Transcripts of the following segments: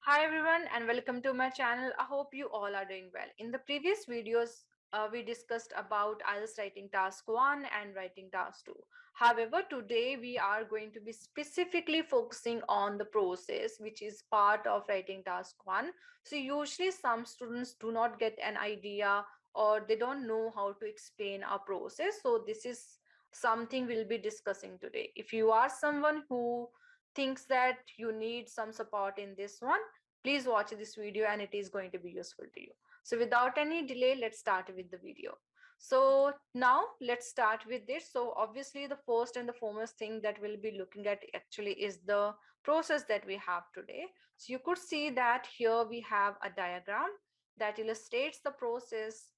Hi everyone and welcome to my channel. I hope you all are doing well. In the previous videos, we discussed about IELTS writing task 1 and writing task 2. However, today we are going to be specifically focusing on the process which is part of writing task 1. So usually some students do not get an idea or they don't know how to explain a process. So this is something we'll be discussing today. If you are someone who thinks that you need some support in this one, please watch this video and it is going to be useful to you. So without any delay, let's start with the video. So now let's start with this. So obviously the first and the foremost thing that we'll be looking at actually is the process that we have today. So you could see that here we have a diagram that illustrates the process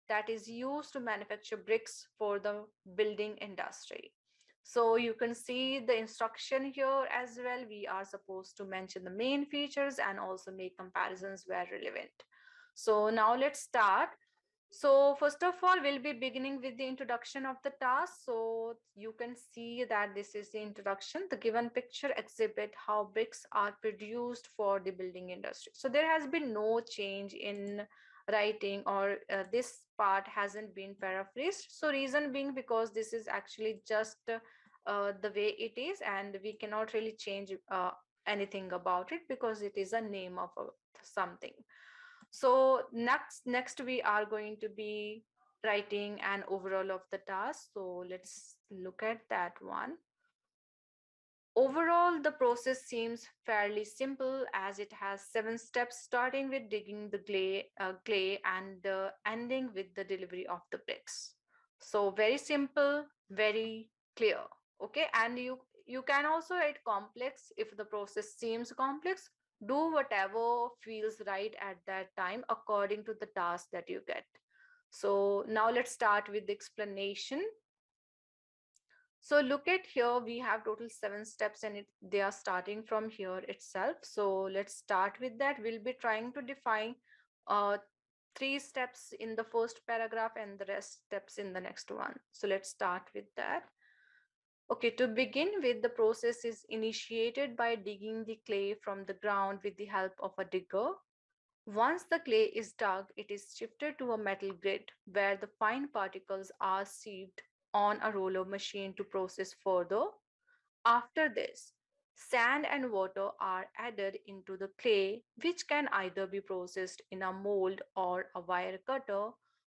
that is used to manufacture bricks for the building industry. So you can see the instruction here as well. We are supposed to mention the main features and also make comparisons where relevant. So now let's start. So first of all, we'll be beginning with the introduction of the task. So you can see that this is the introduction. The given picture exhibit how bricks are produced for the building industry. So there has been no change in writing, or this part hasn't been paraphrased. So reason being because this is actually just the way it is, and we cannot really change anything about it because it is a name of something. So next we are going to be writing an overall of the task. So let's look at that one. Overall, the process seems fairly simple as it has 7 steps, starting with digging the clay and ending with the delivery of the bricks. So very simple, very clear. Okay, and you can also write complex if the process seems complex. Do whatever feels right at that time according to the task that you get. So now let's start with the explanation. So look at here, we have total 7 steps and they are starting from here itself. So let's start with that. We'll be trying to define 3 steps in the first paragraph and the rest steps in the next one. So let's start with that. Okay, to begin with, the process is initiated by digging the clay from the ground with the help of a digger. Once the clay is dug, it is shifted to a metal grid where the fine particles are sieved on a roller machine to process further. After this, sand and water are added into the clay, which can either be processed in a mold or a wire cutter,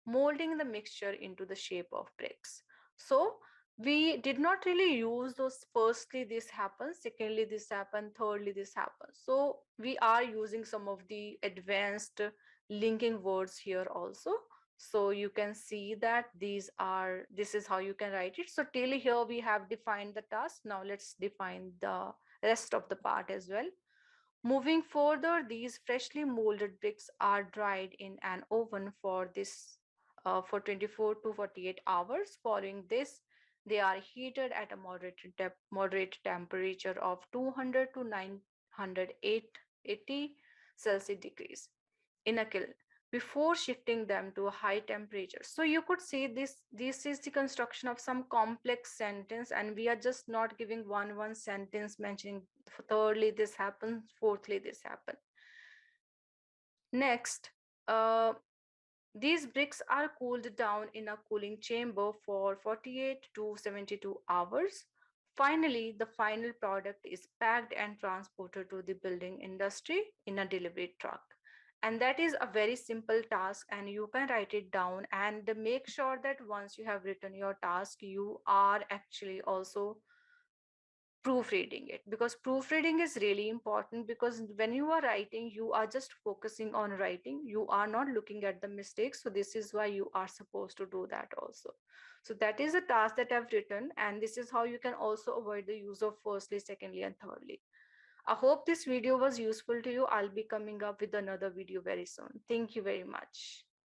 molding the mixture into the shape of bricks. So, we did not really use those firstly this happens, secondly this happens, thirdly this happens. So we are using some of the advanced linking words here also. So you can see that this is how you can write it. So till here we have defined the task. Now let's define the rest of the part as well. Moving further, these freshly molded bricks are dried in an oven for 24 to 48 hours. Following this, they are heated at a moderate temperature of 200 to 980 Celsius degrees in a kiln before shifting them to a high temperature. So you could see this is the construction of some complex sentence, and we are just not giving one sentence mentioning thirdly this happens, fourthly this happened. Next, these bricks are cooled down in a cooling chamber for 48 to 72 hours. Finally, the final product is packed and transported to the building industry in a delivery truck. And that is a very simple task, and you can write it down and make sure that once you have written your task, you are actually also proofreading it, because proofreading is really important, because when you are writing you are just focusing on writing, you are not looking at the mistakes. So this is why you are supposed to do that also. So that is a task that I've written, and this is how you can also avoid the use of firstly, secondly, and thirdly. I hope this video was useful to you. I'll be coming up with another video very soon. Thank you very much.